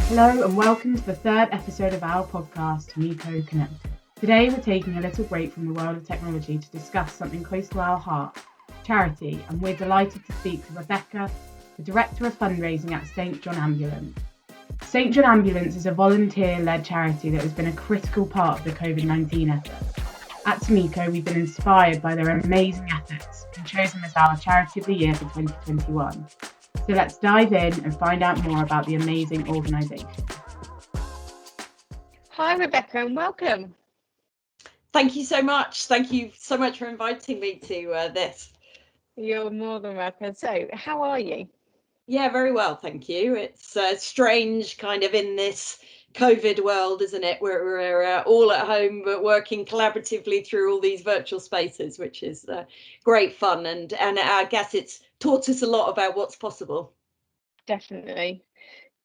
Hello and welcome to the third episode of our podcast, Timico Connected. Today we're taking a little break from the world of technology to discuss something close to our heart, charity, and we're delighted to speak to Rebecca, the Director of Fundraising at St John Ambulance. St John Ambulance is a volunteer-led charity that has been a critical part of the COVID-19 effort. At Timico, we've been inspired by their amazing efforts and chosen as our Charity of the Year for 2021. So let's dive in and find out more about the amazing organisation. Hi, Rebecca, and welcome. Thank you so much. Thank you so much for inviting me to this. You're more than welcome. So, how are you? Yeah, very well, thank you. It's strange kind of in this COVID world, isn't it? We're all at home, but working collaboratively through all these virtual spaces, which is great fun. And I guess it's taught us a lot about what's possible. Definitely.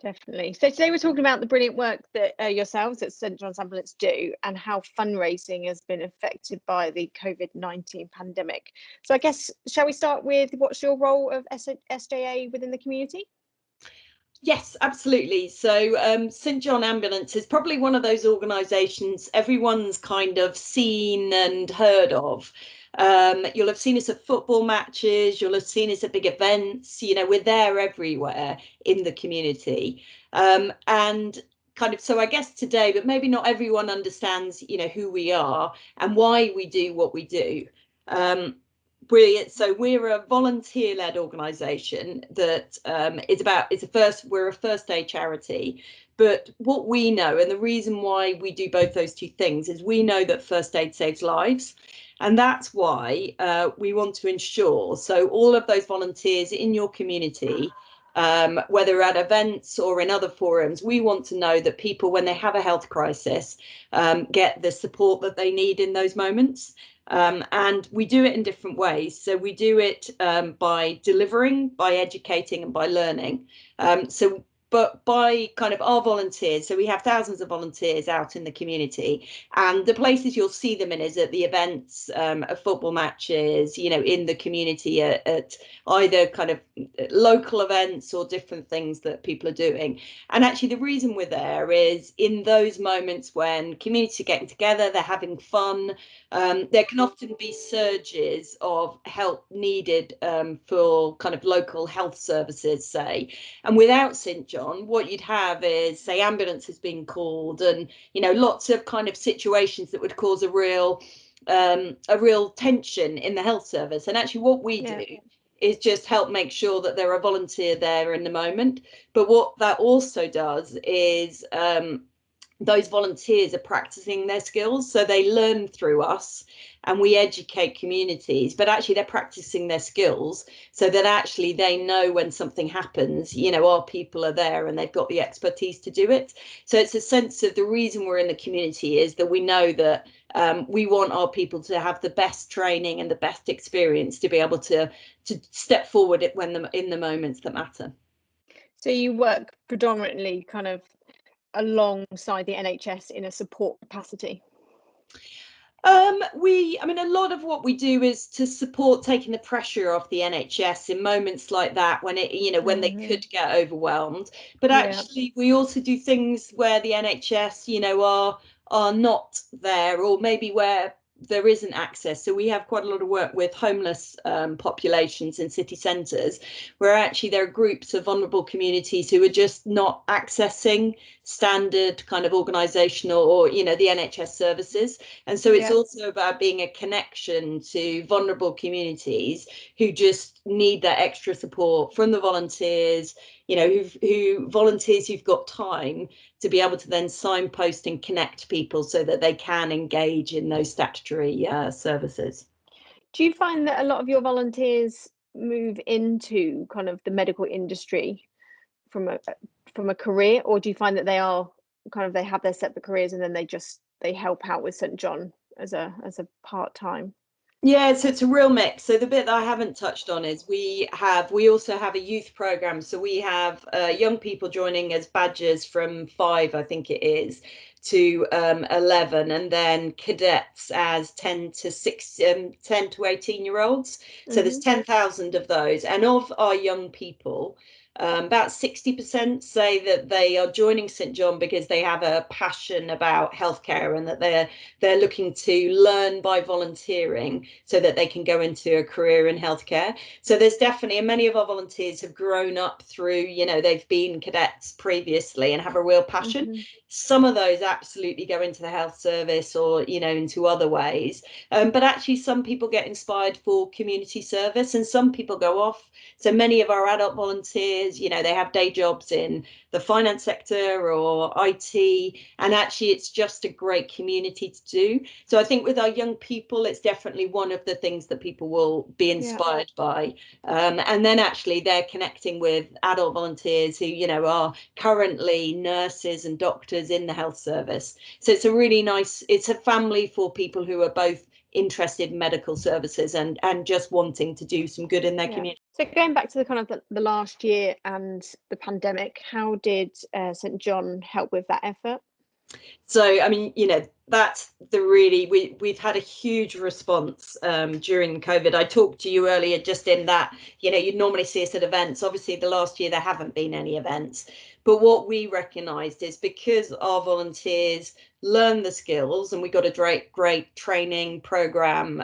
So today we're talking about the brilliant work that yourselves at St John's Ambulance do and how fundraising has been affected by the COVID-19 pandemic. So I guess, shall we start with what's your role of SJA within the community? Yes, absolutely. So St John Ambulance is probably one of those organisations everyone's kind of seen and heard of. You'll have seen us at football matches, you'll have seen us at big events, we're there everywhere in the community. And kind of, so I guess today, but maybe not everyone understands, who we are and why we do what we do. Brilliant. So we're a volunteer-led organisation that we're a first aid charity. But what we know, and the reason why we do both those two things, is we know that first aid saves lives. And that's why we want to ensure, so all of those volunteers in your community, whether at events or in other forums, we want to know that people, when they have a health crisis, get the support that they need in those moments. And we do it in different ways. So we do it by delivering, by educating, and by learning. But by kind of our volunteers, so we have thousands of volunteers out in the community, and the places you'll see them in is at the events, at football matches, in the community at either kind of local events or different things that people are doing. And actually the reason we're there is in those moments when communities are getting together, they're having fun. There can often be surges of help needed for kind of local health services, say. And without St John, what you'd have is, say, ambulances being called and, lots of kind of situations that would cause a real tension in the health service. And actually what we do is just help make sure that there are volunteers there in the moment. But what that also does is those volunteers are practicing their skills, so they learn through us and we educate communities, but actually they're practicing their skills so that actually they know when something happens, our people are there and they've got the expertise to do it. So it's a sense of the reason we're in the community is that we know that we want our people to have the best training and the best experience to be able to step forward in the moments that matter. So you work predominantly kind of alongside the NHS in a support capacity? A lot of what we do is to support taking the pressure off the NHS in moments like that when when they could get overwhelmed. But actually, we also do things where the NHS, are not there, or maybe where there isn't access. So we have quite a lot of work with homeless populations in city centres, where actually there are groups of vulnerable communities who are just not accessing standard kind of organisational or, the NHS services. And so it's also about being a connection to vulnerable communities who just need that extra support from the volunteers, who volunteers who've got time to be able to then signpost and connect people so that they can engage in those statutory services. Do you find that a lot of your volunteers move into kind of the medical industry from a career, or do you find that they have their separate careers and then they help out with St John as a part-time? Yeah, so it's a real mix. So the bit that I haven't touched on is we also have a youth program. So we have young people joining as badgers from 5, I think it is, to 11, and then cadets as 10 to 18-year-olds. So there's 10,000 of those. And of our young people, about 60% say that they are joining St John because they have a passion about healthcare, and that they're looking to learn by volunteering so that they can go into a career in healthcare. So there's definitely, and many of our volunteers have grown up through, they've been cadets previously and have a real passion. Some of those absolutely go into the health service or, into other ways. But actually, some people get inspired for community service, and some people go off. So many of our adult volunteers, they have day jobs in the finance sector or IT, and actually it's just a great community to do. So I think with our young people, it's definitely one of the things that people will be inspired by. And then actually they're connecting with adult volunteers who, are currently nurses and doctors in the health service. So it's a really nice, it's a family for people who are both interested in medical services and just wanting to do some good in their community. So going back to the kind of the last year and the pandemic, how did St John help with that effort? So, I mean, that's we've had a huge response during COVID. I talked to you earlier just in that, you'd normally see us at events. Obviously, the last year there haven't been any events. But what we recognised is because our volunteers learn the skills, and we got a great training programme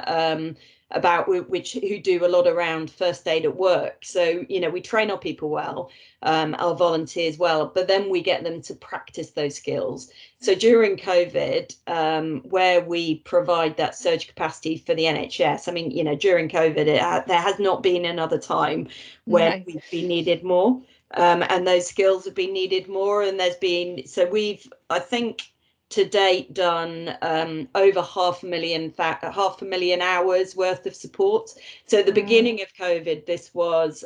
about who do a lot around first aid at work. So, we train our people well, our volunteers well, but then we get them to practice those skills. So during COVID, where we provide that surge capacity for the NHS, I mean, during COVID, there has not been another time where we've been needed more. And those skills have been needed more. And we've, I think, to date done over 500,000 hours worth of support. So at the beginning of COVID, this was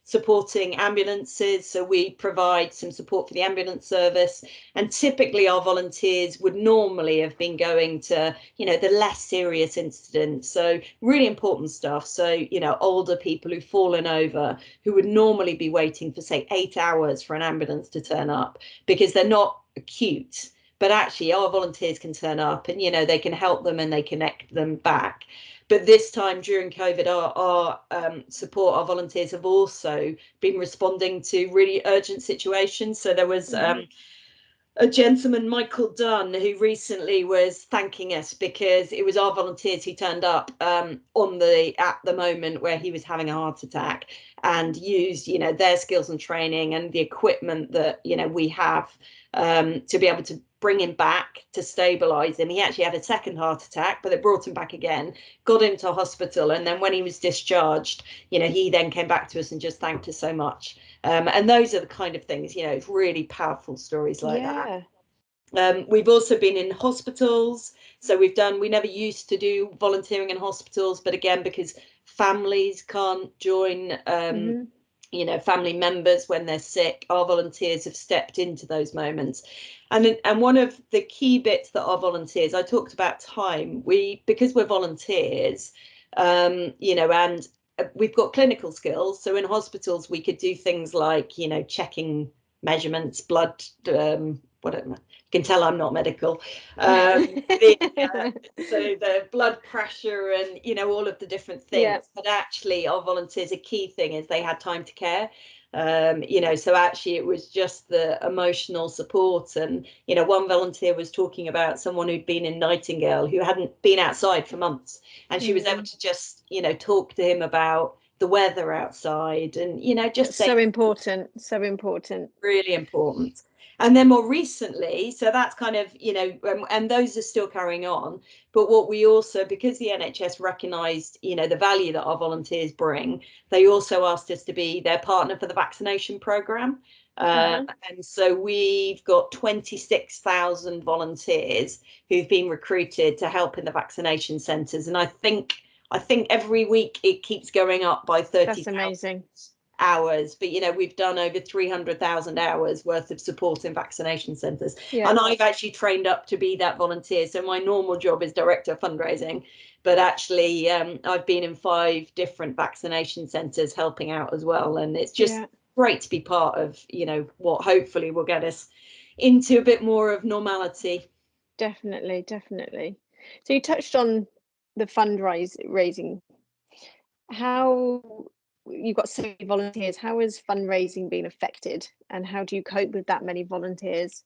supporting ambulances. So we provide some support for the ambulance service. And typically our volunteers would normally have been going to, the less serious incidents. So really important stuff. So, older people who've fallen over, who would normally be waiting for, say, 8 hours for an ambulance to turn up because they're not acute. But actually our volunteers can turn up and, they can help them and they connect them back. But this time during COVID, our support, our volunteers have also been responding to really urgent situations. So there was a gentleman, Michael Dunn, who recently was thanking us because it was our volunteers who turned up at the moment where he was having a heart attack, and used, their skills and training and the equipment that, we have to be able to bring him back, to stabilize him. He actually had a second heart attack, but they brought him back again, got him to hospital. And then when he was discharged, he then came back to us and just thanked us so much. And those are the kind of things, it's really powerful stories like that. We've also been in hospitals. So we never used to do volunteering in hospitals, but again, because families can't join, family members when they're sick, our volunteers have stepped into those moments. And one of the key bits that our volunteers, I talked about time, because we're volunteers, and we've got clinical skills. So in hospitals, we could do things like, checking measurements, blood, whatever. You can tell I'm not medical. So the blood pressure and, all of the different things. But actually our volunteers, a key thing is they had time to care. So actually it was just the emotional support. And, one volunteer was talking about someone who'd been in Nightingale who hadn't been outside for months. And she was able to just, talk to him about the weather outside and, just so important, really important. And then more recently, so that's kind of, and those are still carrying on. But what we also, because the NHS recognised, the value that our volunteers bring, they also asked us to be their partner for the vaccination programme. And so we've got 26,000 volunteers who've been recruited to help in the vaccination centres. And I think every week it keeps going up by 30,000 hours, but we've done over 300,000 hours worth of support in vaccination centres. And I've actually trained up to be that volunteer. So my normal job is director of fundraising, but actually I've been in 5 different vaccination centres helping out as well. And it's just great to be part of what hopefully will get us into a bit more of normality. Definitely. So you touched on the fundraising. How you've got so many volunteers, how has fundraising been affected, and how do you cope with that many volunteers?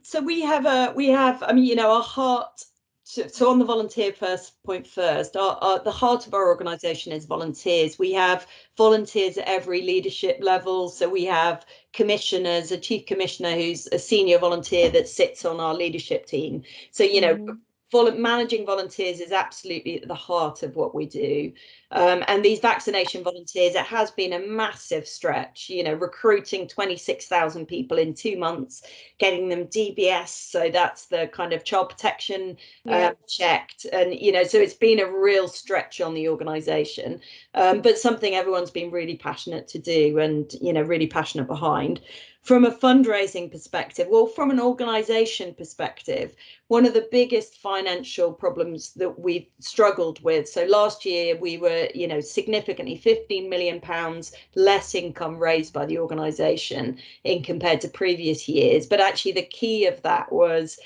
So we have, I mean, you know, our heart. So on the volunteer point first, the heart of our organisation is volunteers. We have volunteers at every leadership level. So we have commissioners, a chief commissioner who's a senior volunteer that sits on our leadership team. So, you know, managing volunteers is absolutely at the heart of what we do. And these vaccination volunteers, it has been a massive stretch, you know, recruiting 26,000 people in 2 months, getting them DBS, so that's the kind of child protection checked, and you know, so it's been a real stretch on the organisation, but something everyone's been really passionate to do, and you know, really passionate behind. From a fundraising perspective, well, from an organisation perspective, one of the biggest financial problems that we've struggled with. So last year we were, you know, significantly £15 million less income raised by the organisation in compared to previous years. But actually the key of that was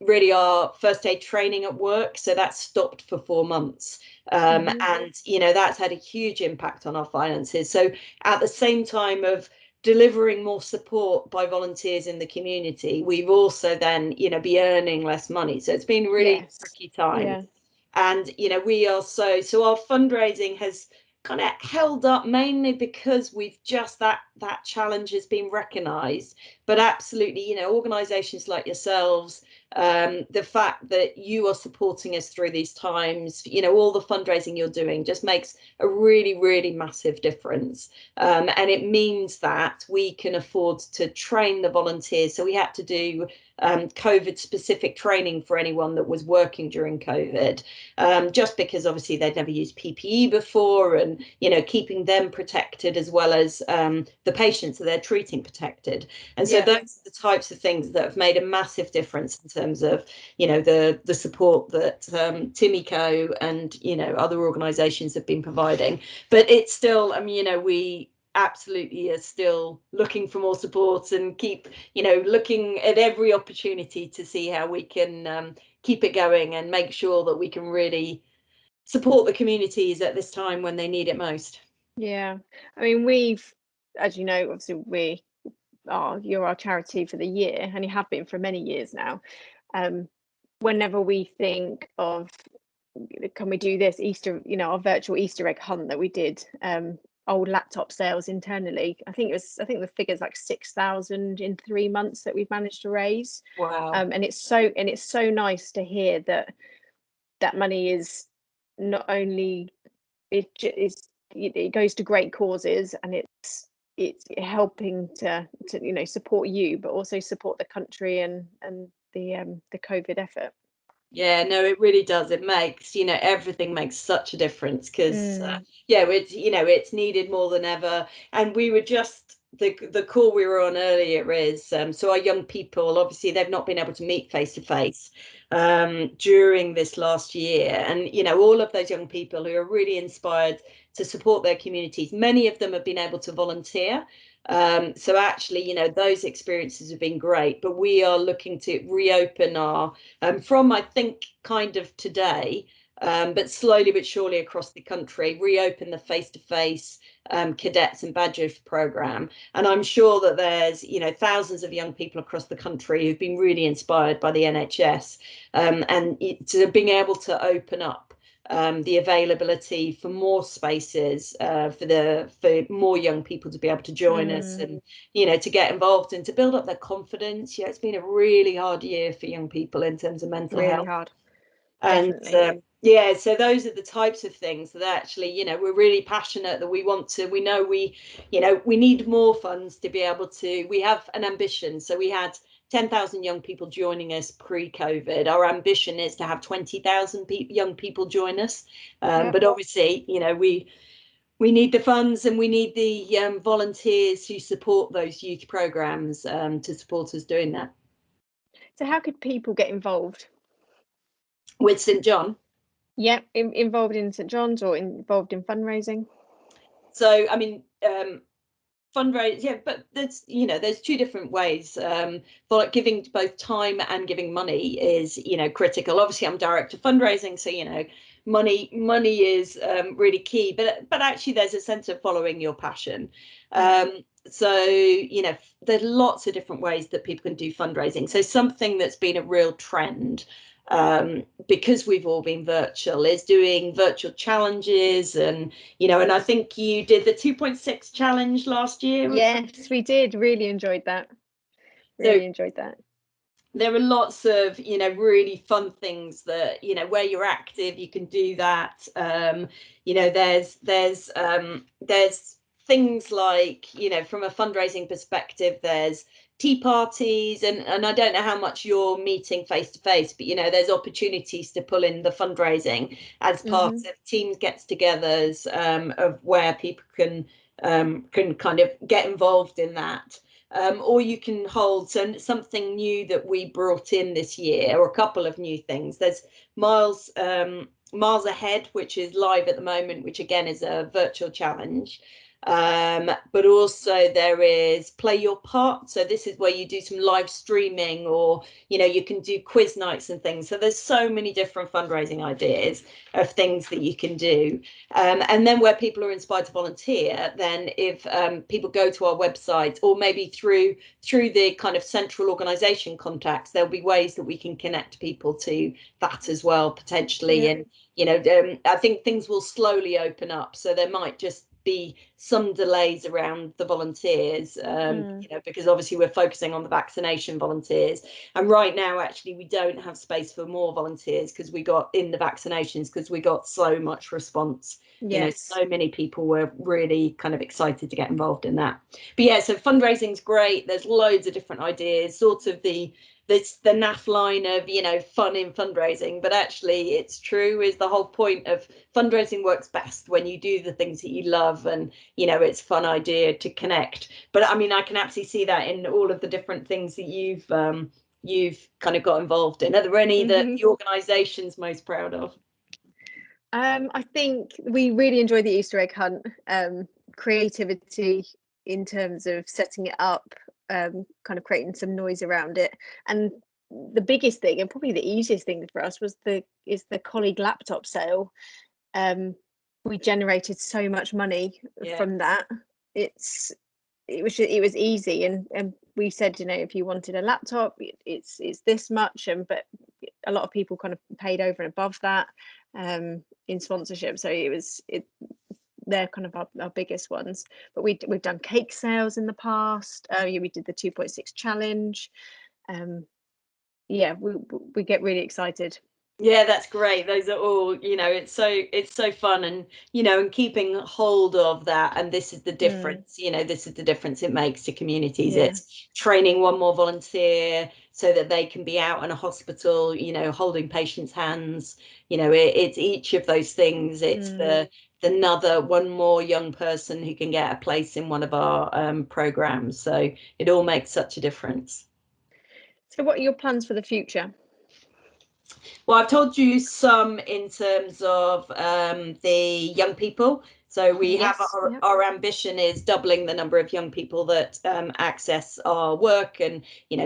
really our first aid training at work. So that stopped for 4 months. And, you know, that's had a huge impact on our finances. So at the same time of delivering more support by volunteers in the community, we've also then, you know, be earning less money. So it's been really tricky time. And, you know, we are so our fundraising has kind of held up mainly because we've just that challenge has been recognised. But absolutely, you know, organisations like yourselves, the fact that you are supporting us through these times, you know, all the fundraising you're doing just makes a really, really massive difference. And it means that we can afford to train the volunteers. So we had to do COVID specific training for anyone that was working during COVID, just because obviously they'd never used PPE before, and you know, keeping them protected as well as the patients that they're treating protected. And so those are the types of things that have made a massive difference in terms of, you know, the support that Timico and, you know, other organisations have been providing. But it's still, I mean, you know, we absolutely are still looking for more support and keep, you know, looking at every opportunity to see how we can keep it going and make sure that we can really support the communities at this time when they need it most. I mean, we've, as you know, obviously you're our charity for the year, and you have been for many years now. Whenever we think of, can we do this Easter, you know, our virtual Easter egg hunt that we did, old laptop sales internally, I think the figure's like 6,000 in 3 months that we've managed to raise. Wow. And it's so nice to hear that money is not only, it goes to great causes, and it's helping to you know, support you, but also support the country and the COVID effort. Yeah, no, it really does. It makes, you know, everything makes such a difference because, it's, you know, it's needed more than ever. And we were just, the call we were on earlier is, so our young people, obviously, they've not been able to meet face to face during this last year. And, you know, all of those young people who are really inspired to support their communities, many of them have been able to volunteer. So actually, you know, those experiences have been great, but we are looking to reopen our, from I think kind of today, but slowly but surely across the country, reopen the face-to-face cadets and badgers program. And I'm sure that there's, you know, thousands of young people across the country who've been really inspired by the NHS, and to being able to open up the availability for more spaces for more young people to be able to join us, and you know, to get involved and to build up their confidence. Yeah, it's been a really hard year for young people in terms of mental health. Really hard. And Definitely. so those are the types of things that actually, you know, we're really passionate that we know we need more funds to be able to, we have an ambition. So we had 10,000 young people joining us pre-COVID. Our ambition is to have 20,000 young people join us. But obviously, you know, we need the funds, and we need the volunteers who support those youth programs to support us doing that. So how could people get involved with St John? Involved in St John's or involved in fundraising? So, I mean, fundraise, yeah, but there's there's two different ways. For like giving both time and giving money is critical. Obviously I'm director of fundraising, so money is really key, but actually there's a sense of following your passion. So there's lots of different ways that people can do fundraising. So something that's been a real trend, because we've all been virtual, is doing virtual challenges, and I think you did the 2.6 challenge last year. Yes, we did. Really enjoyed that. There are lots of really fun things that where you're active, you can do that. There's things like from a fundraising perspective, there's tea parties, and I don't know how much you're meeting face to face, but there's opportunities to pull in the fundraising as part of teams gets-togethers, of where people can kind of get involved in that. Or you can hold something new that we brought in this year, or a couple of new things. There's Miles Ahead, which is live at the moment, which again is a virtual challenge. But also there is Play Your Part. So this is where you do some live streaming, or you can do quiz nights and things. So there's so many different fundraising ideas of things that you can do. And then where people are inspired to volunteer, then if people go to our website, or maybe through the kind of central organisation contacts, there'll be ways that we can connect people to that as well, potentially. Yeah. And I think things will slowly open up, so there might just be some delays around the volunteers, because obviously we're focusing on the vaccination volunteers, and right now actually we don't have space for more volunteers because we got in the vaccinations, because we got so much response. Yes. So many people were really kind of excited to get involved in that. But yeah, so fundraising's great. There's loads of different ideas, sort of the NAF line of fun in fundraising, but actually it's true, is the whole point of fundraising works best when you do the things that you love, and it's a fun idea to connect. But I mean, I can absolutely see that in all of the different things that you've kind of got involved in. Are there any that the organisation's most proud of? I think we really enjoy the Easter egg hunt. Creativity in terms of setting it up, kind of creating some noise around it, and the biggest thing, and probably the easiest thing for us, was the colleague laptop sale. We generated so much money from that. It was easy, and we said, if you wanted a laptop, it's this much, but a lot of people kind of paid over and above that in sponsorship. So they're kind of our biggest ones. But we've done cake sales in the past. We did the 2.6 challenge. We get really excited. Yeah, that's great. Those are all, it's so fun, and and keeping hold of that. And this is the difference, this is the difference it makes to communities. It's training one more volunteer so that they can be out in a hospital, holding patients' hands. It's each of those things. It's another one more young person who can get a place in one of our programs. So it all makes such a difference. So what are your plans for the future? Well, I've told you some in terms of the young people. So we have our ambition is doubling the number of young people that access our work and,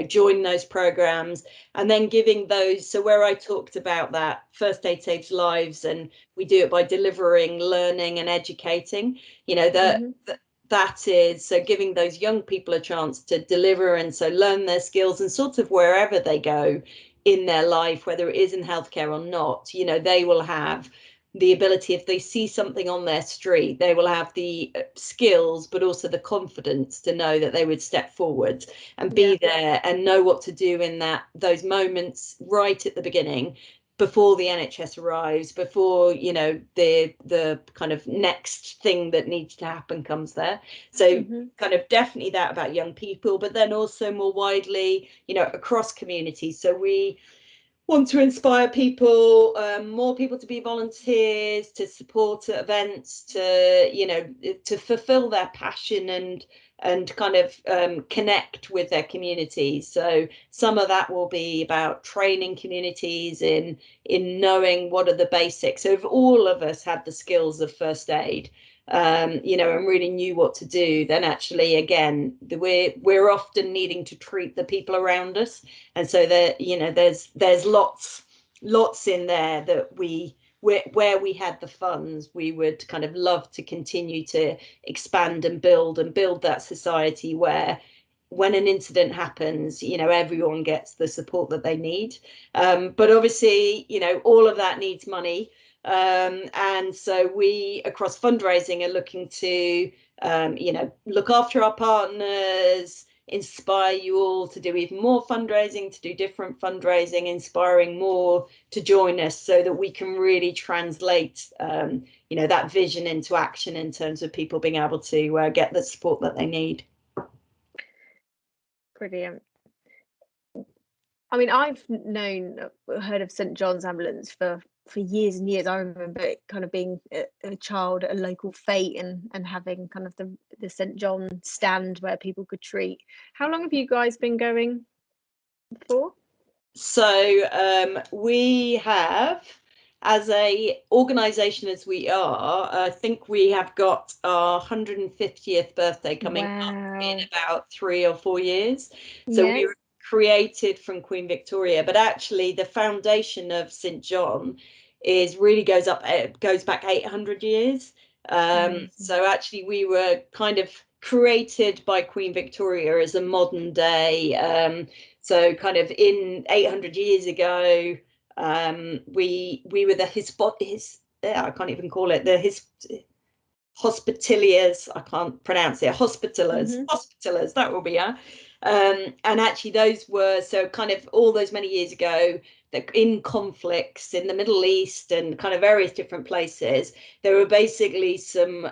join those programs, and then giving those. So where I talked about that first aid saves lives, and we do it by delivering, learning and educating, that is, so giving those young people a chance to deliver, and so learn their skills, and sort of wherever they go in their life, whether it is in healthcare or not, they will have the ability, if they see something on their street, they will have the skills, but also the confidence to know that they would step forward and be there and know what to do in those moments right at the beginning, before the NHS arrives, before the kind of next thing that needs to happen comes there. So kind of definitely that about young people, but then also more widely, across communities. So we want to inspire people, more people to be volunteers, to support at events, to fulfill their passion and kind of connect with their communities. So some of that will be about training communities in knowing what are the basics. So if all of us had the skills of first aid, you know, and really knew what to do, then actually, again, we're often needing to treat the people around us. And so there, you know, there's lots in there that where we had the funds, we would kind of love to continue to expand and build that society where when an incident happens, you know, everyone gets the support that they need. But obviously, you know, all of that needs money. And so we across fundraising are looking to, you know, look after our partners, inspire you all to do even more fundraising, to do different fundraising, inspiring more to join us so that we can really translate, you know, that vision into action in terms of people being able to get the support that they need. Brilliant. I mean, I've heard of St John's Ambulance for years and years. I remember it kind of being a child at a local fete and having kind of the St John stand where people could treat. How long have you guys been going for? So we have, as a organisation as we are, I think we have got our 150th birthday coming up in about 3 or 4 years. So we were created from Queen Victoria, but actually the foundation of St John goes back 800 years. So actually we were kind of created by Queen Victoria as a modern day, so kind of in 800 years ago, we were I can't even call it hospitaliers. I can't pronounce it. Hospitalers. That will be and actually those were, so kind of all those many years ago, that in conflicts in the Middle East and kind of various different places, there were basically some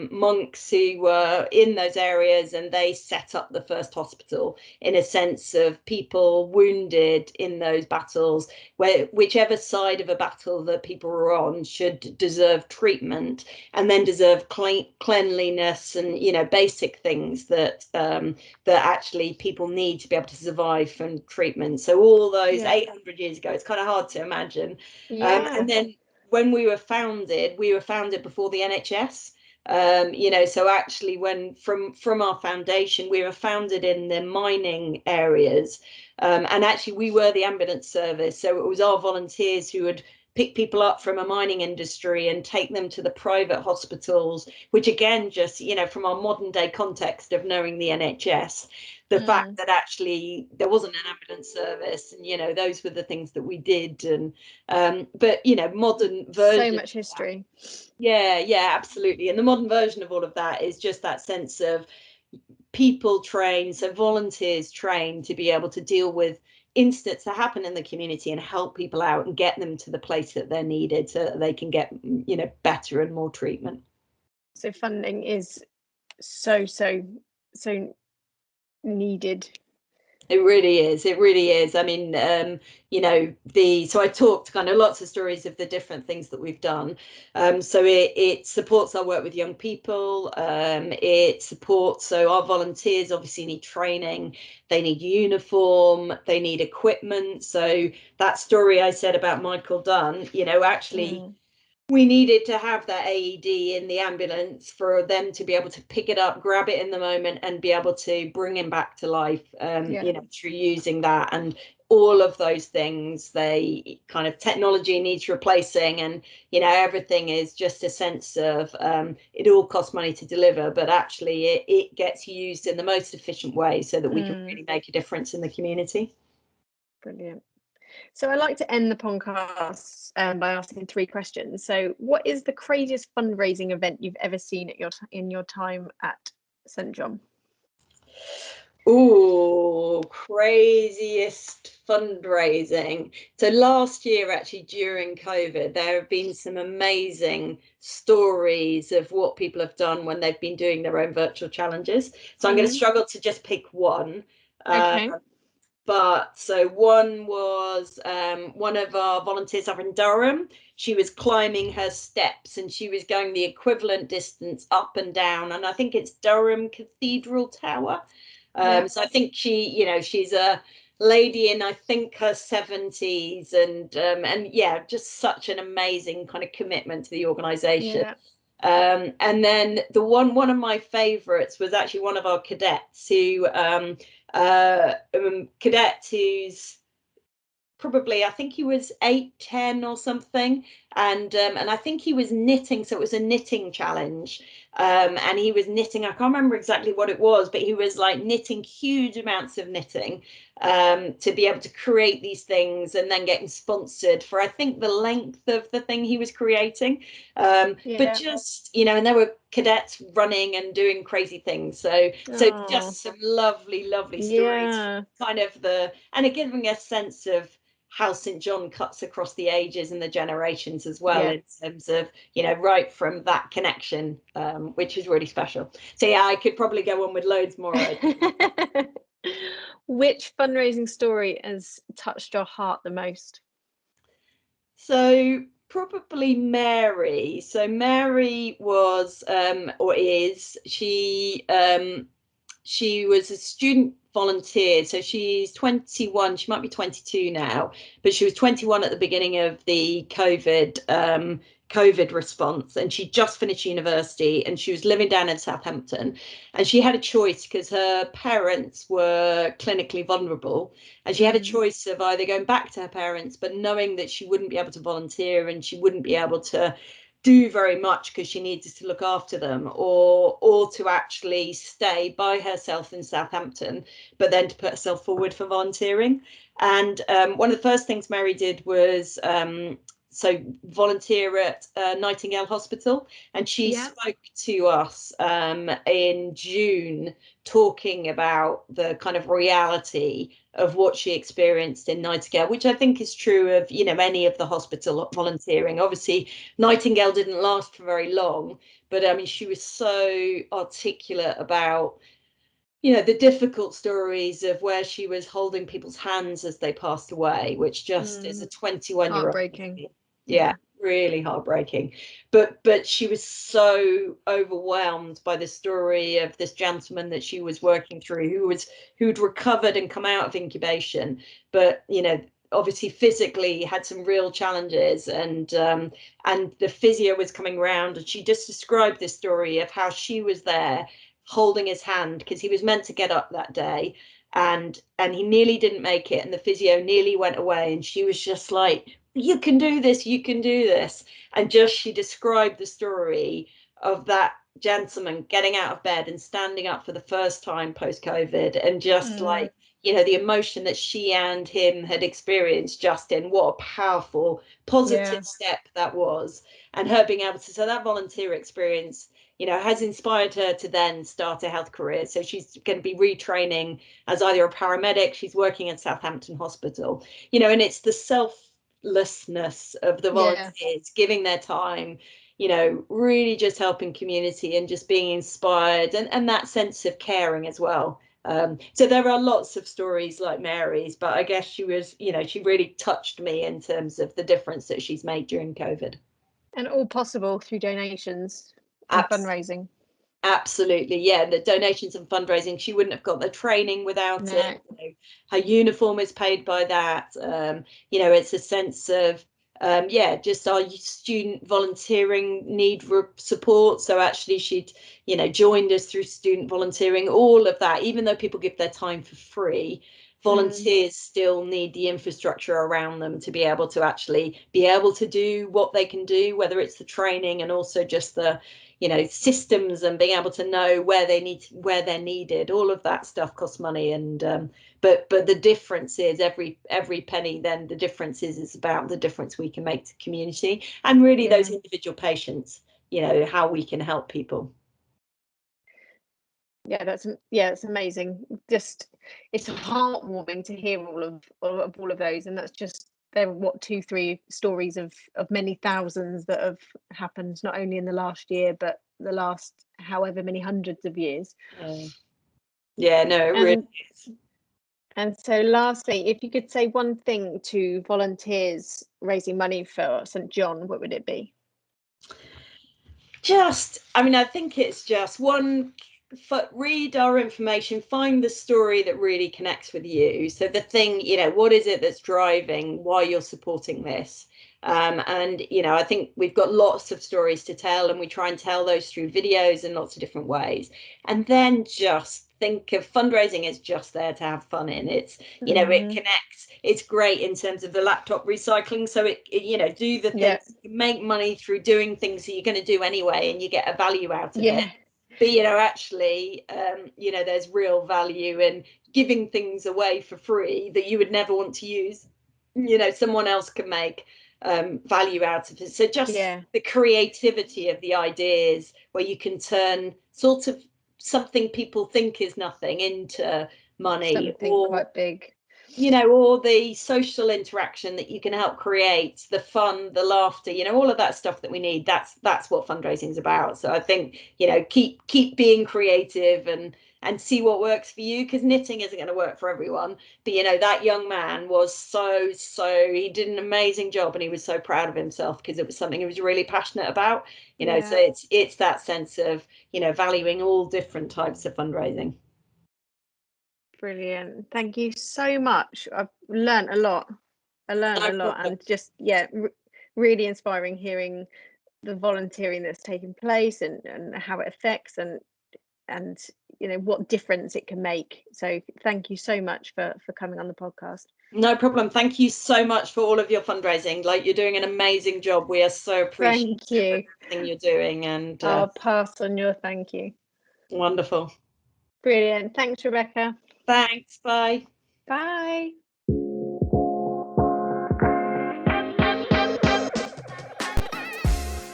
monks who were in those areas, and they set up the first hospital in a sense of people wounded in those battles, where whichever side of a battle that people were on should deserve treatment and then deserve cleanliness and, you know, basic things that that actually people need to be able to survive from treatment. So all those 800 years ago, it's kind of hard to imagine. And then when we were founded before the NHS. You know, so actually when from our foundation, we were founded in the mining areas, and actually we were the ambulance service. So it was our volunteers who would pick people up from a mining industry and take them to the private hospitals, which again, just, you know, from our modern day context of knowing the NHS, the fact that actually there wasn't an ambulance service, and, you know, those were the things that we did. And but, you know, modern version, so much history. Yeah, absolutely. And the modern version of all of that is just that sense of people trained, so volunteers trained to be able to deal with incidents that happen in the community and help people out and get them to the place that they're needed so that they can get, you know, better and more treatment. So funding is so needed. It really is. I mean, you know, so I talked kind of lots of stories of the different things that we've done. So it supports our work with young people. It supports, so our volunteers obviously need training, they need uniform, they need equipment. So that story I said about Michael Dunn, you know, actually we needed to have that AED in the ambulance for them to be able to pick it up, grab it in the moment, and be able to bring him back to life, you know, through using that. And all of those things, they kind of, technology needs replacing, and, you know, everything is just a sense of it all costs money to deliver, but actually it gets used in the most efficient way so that we can really make a difference in the community. Brilliant. So I like to end the podcast by asking 3 questions. So what is the craziest fundraising event you've ever seen at in your time at St John? Craziest fundraising. So last year, actually, during COVID, there have been some amazing stories of what people have done when they've been doing their own virtual challenges. So I'm going to struggle to just pick one. But so one was one of our volunteers up in Durham. She was climbing her steps and she was going the equivalent distance up and down. And I think it's Durham Cathedral Tower. So I think she's a lady in, I think, her 70s, and yeah, just such an amazing kind of commitment to the organisation. And then one of my favorites was actually one of our cadets cadet who's probably, I think he was 8, 10 or something, and I think he was knitting, so it was a knitting challenge, and he was knitting, I can't remember exactly what it was, but he was like knitting huge amounts of knitting to be able to create these things, and then getting sponsored for, I think, the length of the thing he was creating, but just, you know, and there were cadets running and doing crazy things, so just some lovely stories, kind of and it giving a sense of how St. John cuts across the ages and the generations as well, in terms of, you know, right from that connection, which is really special. So yeah, I could probably go on with loads more. Which fundraising story has touched your heart the most? So probably Mary. So Mary was or is, she was a student volunteer, so she's 21, she might be 22 now, but she was 21 at the beginning of the COVID response, and she just finished university, and she was living down in Southampton, and she had a choice because her parents were clinically vulnerable, and she had a choice of either going back to her parents, but knowing that she wouldn't be able to volunteer and she wouldn't be able to do very much because she needed to look after them, or to actually stay by herself in Southampton, but then to put herself forward for volunteering. And one of the first things Mary did was volunteer at Nightingale Hospital, and she spoke to us in June, talking about the kind of reality of what she experienced in Nightingale, which I think is true of, you know, any of the hospital volunteering. Obviously, Nightingale didn't last for very long, but I mean, she was so articulate about, you know, the difficult stories of where she was holding people's hands as they passed away, which just is a 21-year-old. Heartbreaking. Yeah, really heartbreaking. But she was so overwhelmed by the story of this gentleman that she was working through, who'd recovered and come out of incubation, but, you know, obviously physically had some real challenges, and the physio was coming around, and she just described this story of how she was there holding his hand because he was meant to get up that day, and he nearly didn't make it, and the physio nearly went away, and she was just like, you can do this, you can do this. And just, she described the story of that gentleman getting out of bed and standing up for the first time post-COVID, and just like, you know, the emotion that she and him had experienced, just in what a powerful positive step that was. And her being able to, so that volunteer experience, you know, has inspired her to then start a health career. So she's going to be retraining as either a paramedic, she's working at Southampton Hospital, you know, and it's the selflessness of the volunteers giving their time, you know, really just helping community and just being inspired, and that sense of caring as well. So there are lots of stories like Mary's, but I guess she was, you know, she really touched me in terms of the difference that she's made during COVID. And all possible through donations and fundraising. Absolutely, yeah. The donations and fundraising, she wouldn't have got the training without it. You know, her uniform is paid by that. You know, it's a sense of, just our student volunteering need support. So actually she'd, you know, joined us through student volunteering, all of that, even though people give their time for free, volunteers still need the infrastructure around them to be able to actually be able to do what they can do, whether it's the training and also just the, you know, systems, and being able to know where they're needed. All of that stuff costs money, and but the difference is every penny, then the difference is about the difference we can make to community, and really those individual patients, you know, how we can help people. It's amazing. Just, it's heartwarming to hear all of those, and that's just, there were 2-3 stories of many thousands that have happened, not only in the last year but the last however many hundreds of years. It really is. And so lastly, if you could say one thing to volunteers raising money for St. John, what would it be? I think it's just one, read our information, find the story that really connects with you. So the thing, you know, what is it that's driving why you're supporting this? And, I think we've got lots of stories to tell, and we try and tell those through videos in lots of different ways. And then just think of fundraising as just there to have fun in. It's, it connects. It's great in terms of the laptop recycling. So it do the things, make money through doing things that you're going to do anyway, and you get a value out of it. But, actually, there's real value in giving things away for free that you would never want to use. Someone else can make value out of it. So just the creativity of the ideas, where you can turn sort of something people think is nothing into money, something quite big. Or the social interaction that you can help create, the fun, the laughter, all of that stuff that we need. That's what fundraising is about. So I think, keep being creative and see what works for you, because knitting isn't going to work for everyone. But that young man was so he did an amazing job, and he was so proud of himself because it was something he was really passionate about. So it's that sense of valuing all different types of fundraising. Brilliant. Thank you so much. I've learned a lot. And just really inspiring hearing the volunteering that's taking place and how it affects and what difference it can make. So thank you so much for coming on the podcast. No problem. Thank you so much for all of your fundraising. You're doing an amazing job. We are so appreciative of everything you're doing, and I'll pass on your thank you. Wonderful. Brilliant. Thanks, Rebecca. Thanks. Bye. Bye.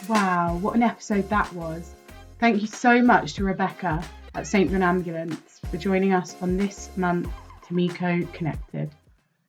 Wow, what an episode that was. Thank you so much to Rebecca at St. John Ambulance for joining us on this month's Timico Connected.